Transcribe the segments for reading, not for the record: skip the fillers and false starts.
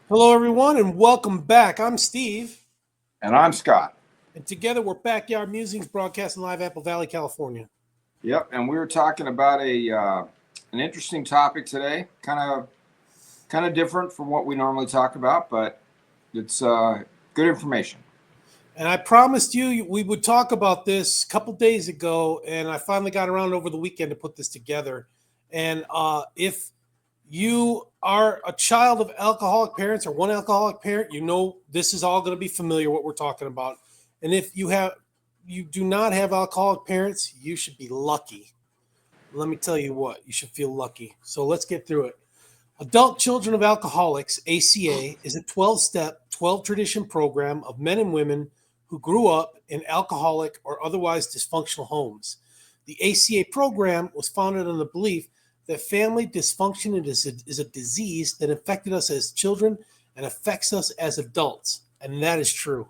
Hello, everyone, and welcome back. I'm Steve, And I'm Scott. and together we're Backyard Musings broadcasting live Apple Valley, California. Yep, and we were talking about an interesting topic today. Kind of different from what we normally talk about, but it's good information. And I promised you we would talk about this a couple days ago, and I finally got around over the weekend to put this together. And if you are a child of alcoholic parents or one alcoholic parent, you know this is all going to be familiar what we're talking about. And if you do not have alcoholic parents, you should be lucky. Let me tell you what, you should feel lucky. So let's get through it. Adult Children of Alcoholics, ACA, is a 12-step, 12 tradition program of men and women who grew up in alcoholic or otherwise dysfunctional homes. The ACA program was founded on the belief that family dysfunction is a disease that affected us as children and affects us as adults, and that is true.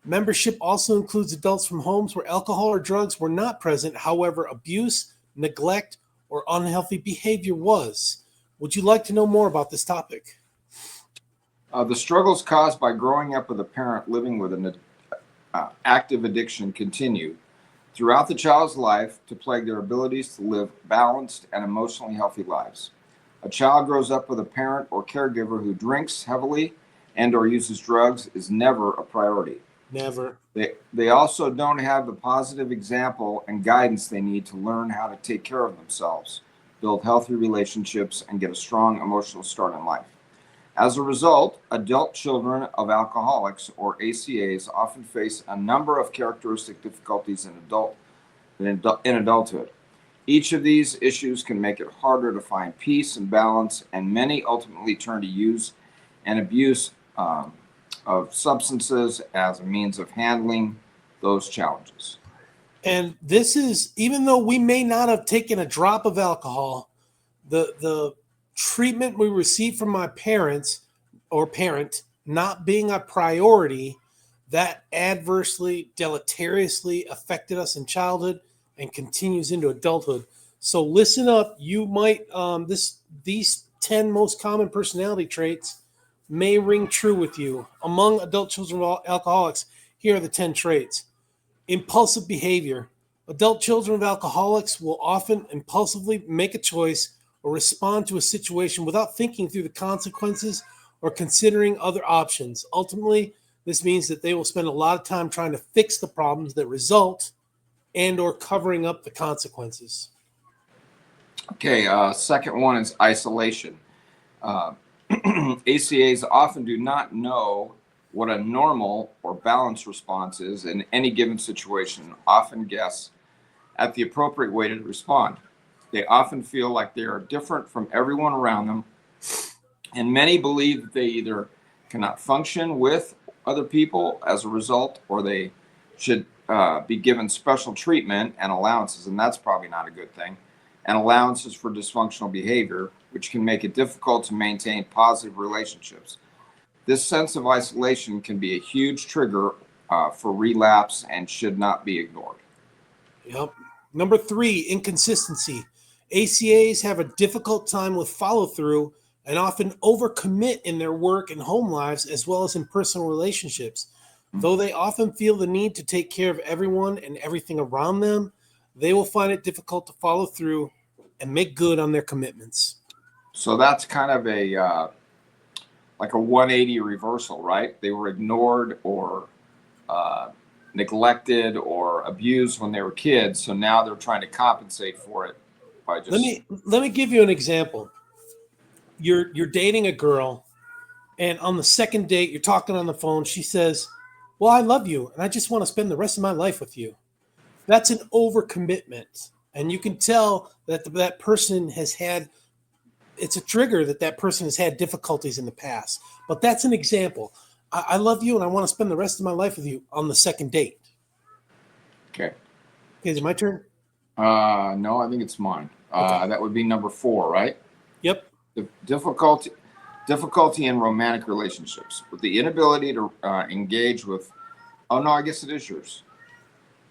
Membership also includes adults from homes where alcohol or drugs were not present, however, abuse, neglect, or unhealthy behavior was. Would you like to know more about this topic? The struggles caused by growing up with a parent living with an active addiction continue throughout the child's life to plague their abilities to live balanced and emotionally healthy lives. A child grows up with a parent or caregiver who drinks heavily and or uses drugs is never a priority. Never. They also don't have the positive example and guidance they need to learn how to take care of themselves, build healthy relationships, and get a strong emotional start in life. As a result, adult children of alcoholics, or ACAs, often face a number of characteristic difficulties in adulthood. Each of these issues can make it harder to find peace and balance, and many ultimately turn to use and abuse of substances as a means of handling those challenges. And this is, even though we may not have taken a drop of alcohol, the treatment we received from my parents or parent not being a priority, that adversely, deleteriously affected us in childhood and continues into adulthood. So listen up. You might these 10 most common personality traits may ring true with you. Among adult children of alcoholics, here are the 10 traits. Impulsive behavior. Adult children of alcoholics will often impulsively make a choice or respond to a situation without thinking through the consequences or considering other options. Ultimately, this means that they will spend a lot of time trying to fix the problems that result and or covering up the consequences. Okay, second one is isolation. Uh, ACAs often do not know what a normal or balanced response is in any given situation, and often guess at the appropriate way to respond. They often feel like they are different from everyone around them, and many believe that they either cannot function with other people as a result, or they should be given special treatment and allowances, and that's probably not a good thing, and allowances for dysfunctional behavior, which can make it difficult to maintain positive relationships. This sense of isolation can be a huge trigger for relapse and should not be ignored. Yep. Number 3, inconsistency. ACAs have a difficult time with follow through and often overcommit in their work and home lives as well as in personal relationships. Though they often feel the need to take care of everyone and everything around them, they will find it difficult to follow through and make good on their commitments. So that's kind of a like a 180 reversal, right? They were ignored or neglected or abused when they were kids, so now they're trying to compensate for it by Let just. me let me give you an example. You're dating a girl, and on the second date, you're talking on the phone. She says, "Well, I love you, and I just want to spend the rest of my life with you." That's an overcommitment, and you can tell that that person has had. It's a trigger that that person has had difficulties in the past. But that's an example. I love you, and I want to spend the rest of my life with you on the second date. Okay. Okay, is it my turn? No, I think it's mine. Okay. That would be number 4, right? Yep. The difficulty in romantic relationships with the inability to engage with. Oh no, I guess it is yours.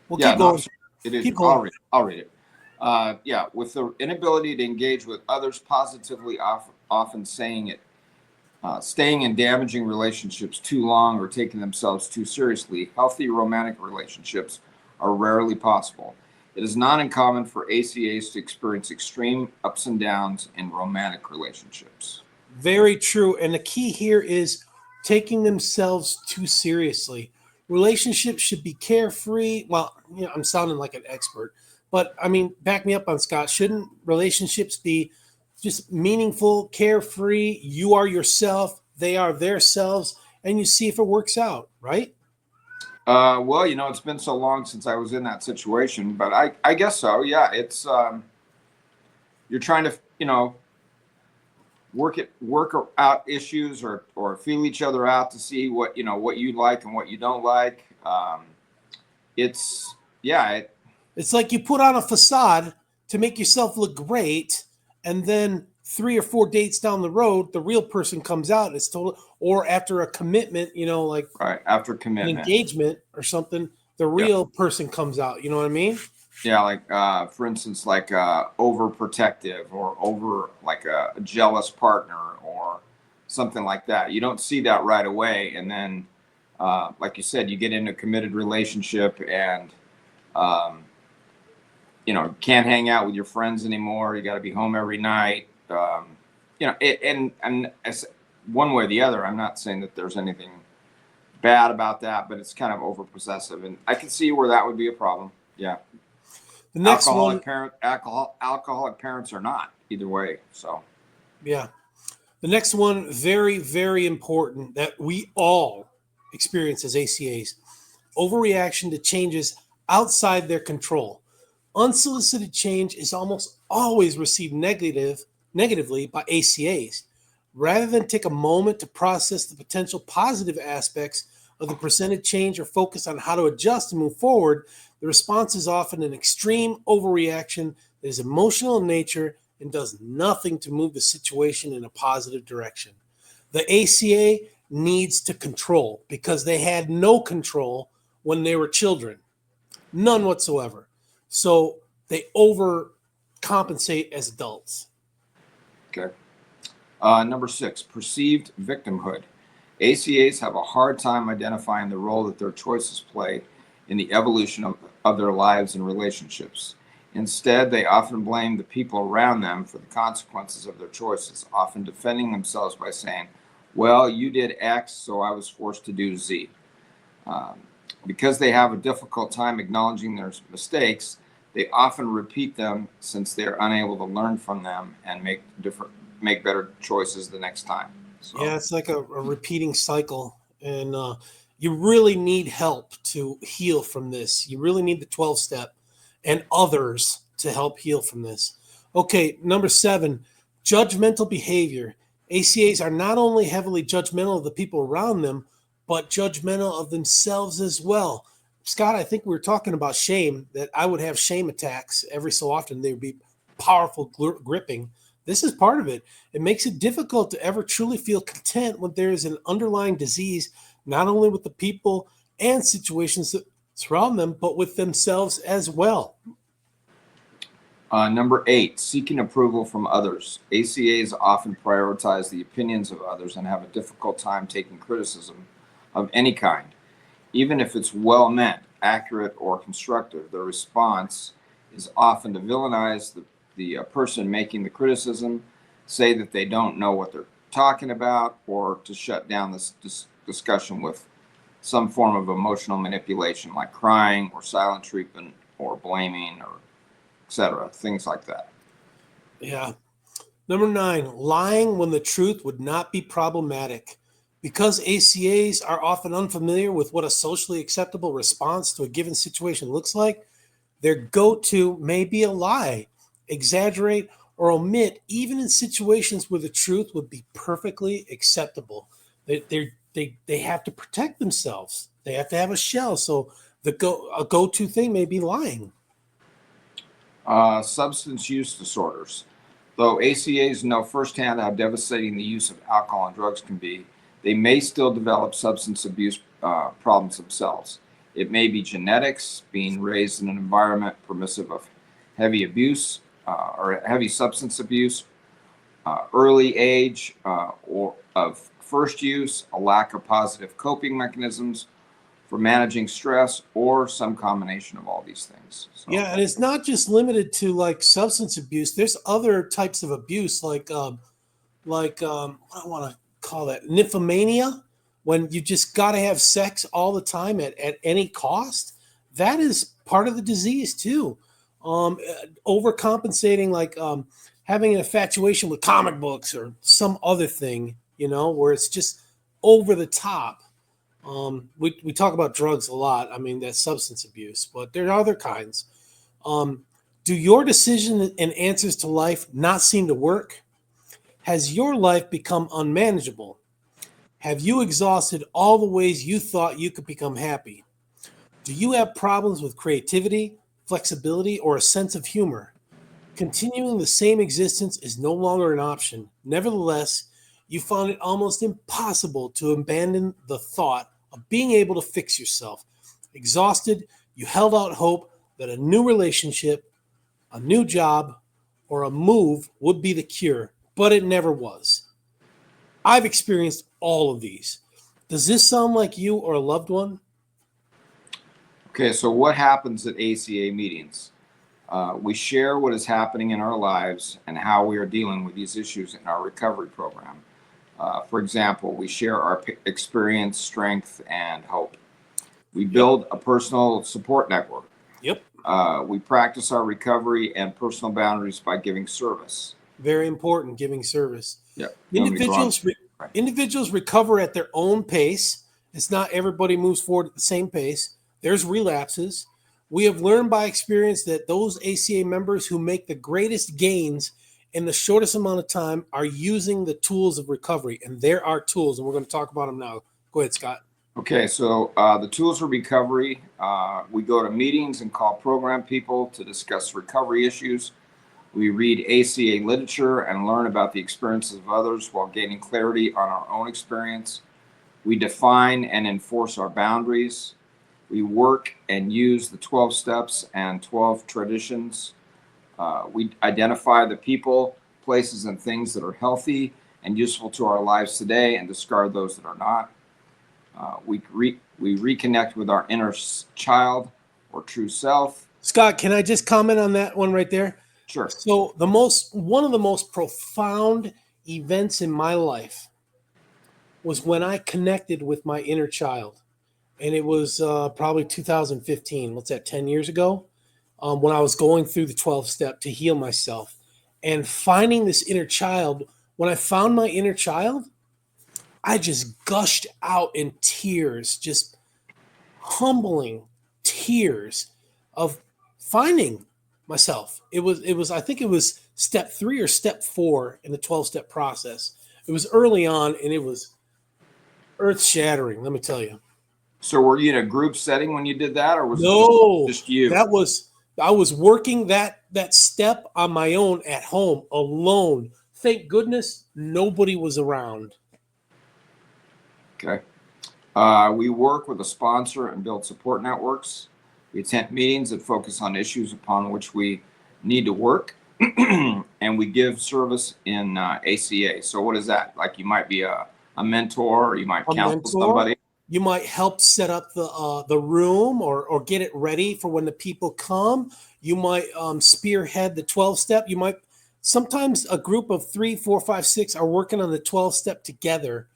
We'll Yeah, keep no, I'm going. sorry. It is Keep yours. I'll going. read it. I'll read it. Yeah, with the inability to engage with others positively, often saying it Staying in damaging relationships too long or taking themselves too seriously, healthy romantic relationships are rarely possible. It is not uncommon for ACAs to experience extreme ups and downs in romantic relationships. Very true. And the key here is taking themselves too seriously. Relationships should be carefree. Well, I'm sounding like an expert, but I mean, back me up on Scott. Shouldn't relationships be just meaningful, carefree? You are yourself, they are their selves, and you see if it works out, right? Well, it's been so long since I was in that situation, but I guess so. Yeah, it's you're trying to, work out issues or feel each other out to see what what you like and what you don't like. It's yeah, It's like you put on a facade to make yourself look great, and then 3 or 4 dates down the road, the real person comes out. And it's total, or after a commitment, like right after an commitment. engagement or something, the Yep. real person comes out. You know what I mean? Yeah, like for instance, like overprotective or over like a jealous partner or something like that. You don't see that right away, and then, like you said, you get into a committed relationship, and um, can't hang out with your friends anymore. You got to be home every night. And as one way or the other, I'm not saying that there's anything bad about that, but it's kind of over possessive, and I can see where that would be a problem. Yeah. The next one, Alcoholic parents are not either way. So yeah. The next one, very, very important that we all experience as ACAs: overreaction to changes outside their control. Unsolicited change is almost always received negatively by ACAs. Rather than take a moment to process the potential positive aspects of the presented change or focus on how to adjust and move forward, the response is often an extreme overreaction that is emotional in nature and does nothing to move the situation in a positive direction. The ACA needs to control because they had no control when they were children, none whatsoever. So they overcompensate as adults. okay. Number 6, perceived victimhood. ACAs have a hard time identifying the role that their choices play in the evolution of their lives and relationships. Instead, they often blame the people around them for the consequences of their choices, often defending themselves by saying, well, you did X, so I was forced to do Z. Um, because they have a difficult time acknowledging their mistakes, they often repeat them since they're unable to learn from them and make better choices the next time. So, Yeah, it's like a repeating cycle. And you really need help to heal from this. You really need the 12 step and others to help heal from this. Okay, number 7, judgmental behavior. ACAs are not only heavily judgmental of the people around them, but judgmental of themselves as well. Scott, I think we were talking about shame, that I would have shame attacks every so often. They would be powerful, gripping. This is part of it. It makes it difficult to ever truly feel content when there is an underlying disease, not only with the people and situations that surround them, but with themselves as well. number 8, seeking approval from others. ACAs often prioritize the opinions of others and have a difficult time taking criticism of any kind. Even if it's well meant, accurate, or constructive, the response is often to villainize the person making the criticism, say that they don't know what they're talking about, or to shut down this discussion with some form of emotional manipulation like crying or silent treatment or blaming or etc. Things like that. Yeah. Number 9, lying when the truth would not be problematic. Because ACAs are often unfamiliar with what a socially acceptable response to a given situation looks like, their go to may be a lie, exaggerate, or omit, even in situations where the truth would be perfectly acceptable. They have to protect themselves, they have to have a shell. So a go to thing may be lying. Substance use disorders. Though ACAs know firsthand how devastating the use of alcohol and drugs can be, they may still develop substance abuse problems themselves. It may be genetics, being raised in an environment permissive of heavy abuse or heavy substance abuse, early age, or of first use, a lack of positive coping mechanisms for managing stress, or some combination of all these things. So, Yeah, and it's not just limited to like substance abuse. There's other types of abuse, what I want to call that, nymphomania, when you just got to have sex all the time at any cost. That is part of the disease too. Overcompensating, like having an infatuation with comic books or some other thing, where it's just over the top. We talk about drugs a lot. I mean, that's substance abuse, but there are other kinds. Do your decisions and answers to life not seem to work? Has your life become unmanageable? Have you exhausted all the ways you thought you could become happy? Do you have problems with creativity, flexibility, or a sense of humor? Continuing the same existence is no longer an option. Nevertheless, you found it almost impossible to abandon the thought of being able to fix yourself. Exhausted, you held out hope that a new relationship, a new job, or a move would be the cure, but it never was. I've experienced all of these. Does this sound like you or a loved one? okay, so what happens at ACA meetings? We share what is happening in our lives and how we are dealing with these issues in our recovery program. For example, we share our experience, strength, and hope. We build a personal support network. Yep. We practice our recovery and personal boundaries by giving service. Very important, giving service. Yep. Individuals recover at their own pace. It's not everybody moves forward at the same pace. There's relapses. We have learned by experience that those ACA members who make the greatest gains in the shortest amount of time are using the tools of recovery. And there are tools, and we're going to talk about them now. Go ahead, Scott. Okay, so the tools of recovery, we go to meetings and call program people to discuss recovery issues. We read ACA literature and learn about the experiences of others while gaining clarity on our own experience. We define and enforce our boundaries. We work and use the 12 steps and 12 traditions. We identify the people, places, and things that are healthy and useful to our lives today and discard those that are not. We reconnect with our inner child or true self. Scott, can I just comment on that one right there? Sure. So one of the most profound events in my life was when I connected with my inner child. And it was probably 2015. What's that, 10 years ago? When I was going through the 12 step to heal myself and finding this inner child. When I found my inner child, I just gushed out in tears, just humbling tears of finding myself. It was, I think it was step 3 or step 4 in the 12 step process. It was early on and it was earth shattering. Let me tell you. So were you in a group setting when you did that, or was No, it just you? I was working that step on my own at home alone. Thank goodness nobody was around. Okay. We work with a sponsor and build support networks. We attend meetings that focus on issues upon which we need to work, and we give service in ACA. So what is that? Like you might be a mentor, or you might counsel somebody. You might help set up the room or get it ready for when the people come. You might spearhead the 12 step. You might sometimes a group of 3, 4, 5, 6 are working on the 12 step together.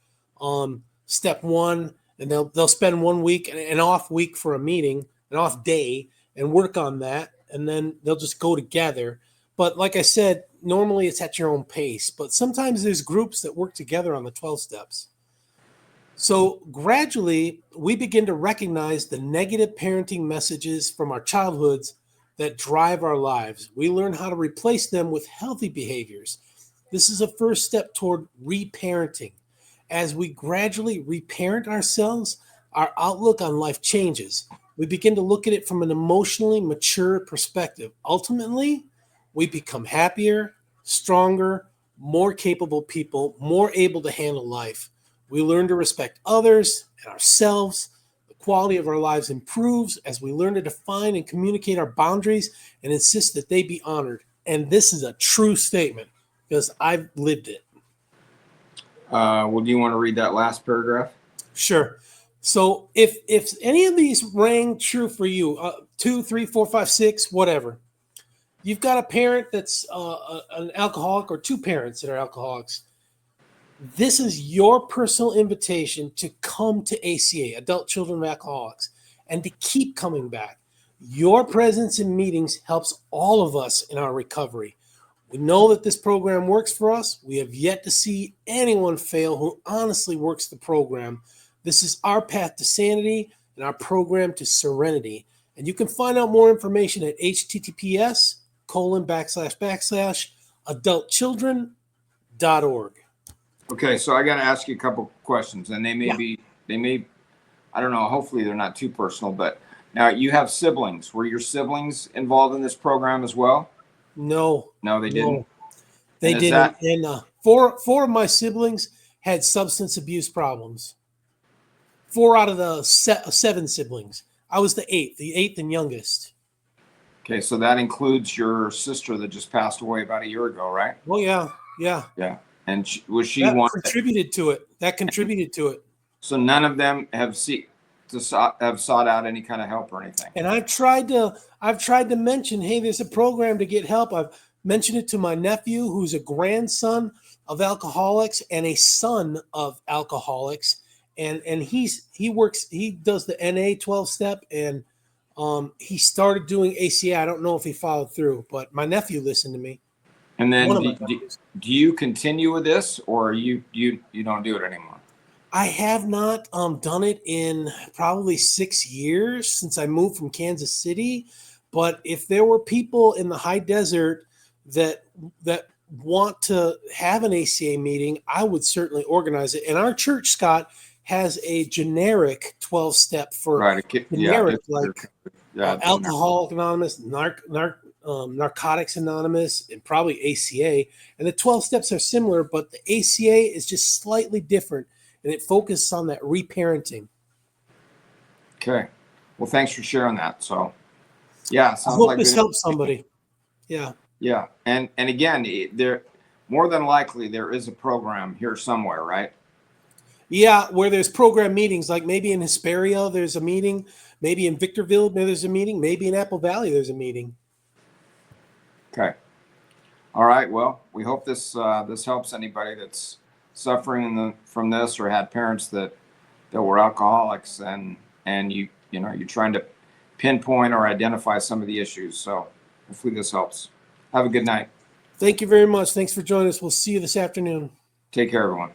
Step 1, and they'll spend 1 week, an off week for a meeting, an off day, and work on that, and then they'll just go together. But like I said, normally it's at your own pace, but sometimes there's groups that work together on the 12 steps. So gradually, we begin to recognize the negative parenting messages from our childhoods that drive our lives. We learn how to replace them with healthy behaviors. This is a first step toward reparenting. As we gradually reparent ourselves, our outlook on life changes. We begin to look at it from an emotionally mature perspective. Ultimately, we become happier, stronger, more capable people, more able to handle life. We learn to respect others and ourselves. The quality of our lives improves as we learn to define and communicate our boundaries and insist that they be honored. And this is a true statement because I've lived it. Well, do you want to read that last paragraph? Sure. So if any of these rang true for you, 2, 3, 4, 5, 6, whatever, you've got a parent that's an alcoholic or two parents that are alcoholics. This is your personal invitation to come to ACA, Adult Children of Alcoholics, and to keep coming back. Your presence in meetings helps all of us in our recovery. We know that this program works for us. We have yet to see anyone fail who honestly works the program. This is our path to sanity and our program to serenity. And you can find out more information at https://adultchildren.org. Okay, so I got to ask you a couple questions, and I don't know, hopefully they're not too personal, but now you have siblings. Were your siblings involved in this program as well? No. No, they didn't. They And didn't. And four of my siblings had substance abuse problems. 4 out of the 7 siblings. I was the eighth and youngest. Okay, so that includes your sister that just passed away about a year ago, right? Oh yeah. Yeah. And was she That one contributed to it. So none of them have sought out any kind of help or anything. And I've tried to mention, hey, there's a program to get help. I've mentioned it to my nephew, who's a grandson of alcoholics and a son of alcoholics. And he does the NA 12-step, and he started doing ACA. I don't know if he followed through, but my nephew listened to me. And then do you continue with this, or you don't do it anymore? I have not done it in probably 6 years since I moved from Kansas City. But if there were people in the high desert that want to have an ACA meeting, I would certainly organize it. And our church, Scott, has a generic 12-step for Alcoholics Anonymous, Narcotics Anonymous, and probably ACA. And the 12 steps are similar, but the ACA is just slightly different, and it focuses on that reparenting. Okay. Well, thanks for sharing that. So, yeah, I hope this helps somebody. Yeah. Yeah. And again, there more than likely there is a program here somewhere, right? Yeah, where there's program meetings, like maybe in Hesperia there's a meeting, maybe in Victorville there's a meeting, maybe in Apple Valley there's a meeting. Okay. All right. Well, we hope this helps anybody that's suffering from this or had parents that were alcoholics, and you're trying to pinpoint or identify some of the issues. So hopefully this helps. Have a good night. Thank you very much. Thanks for joining us. We'll see you this afternoon. Take care, everyone.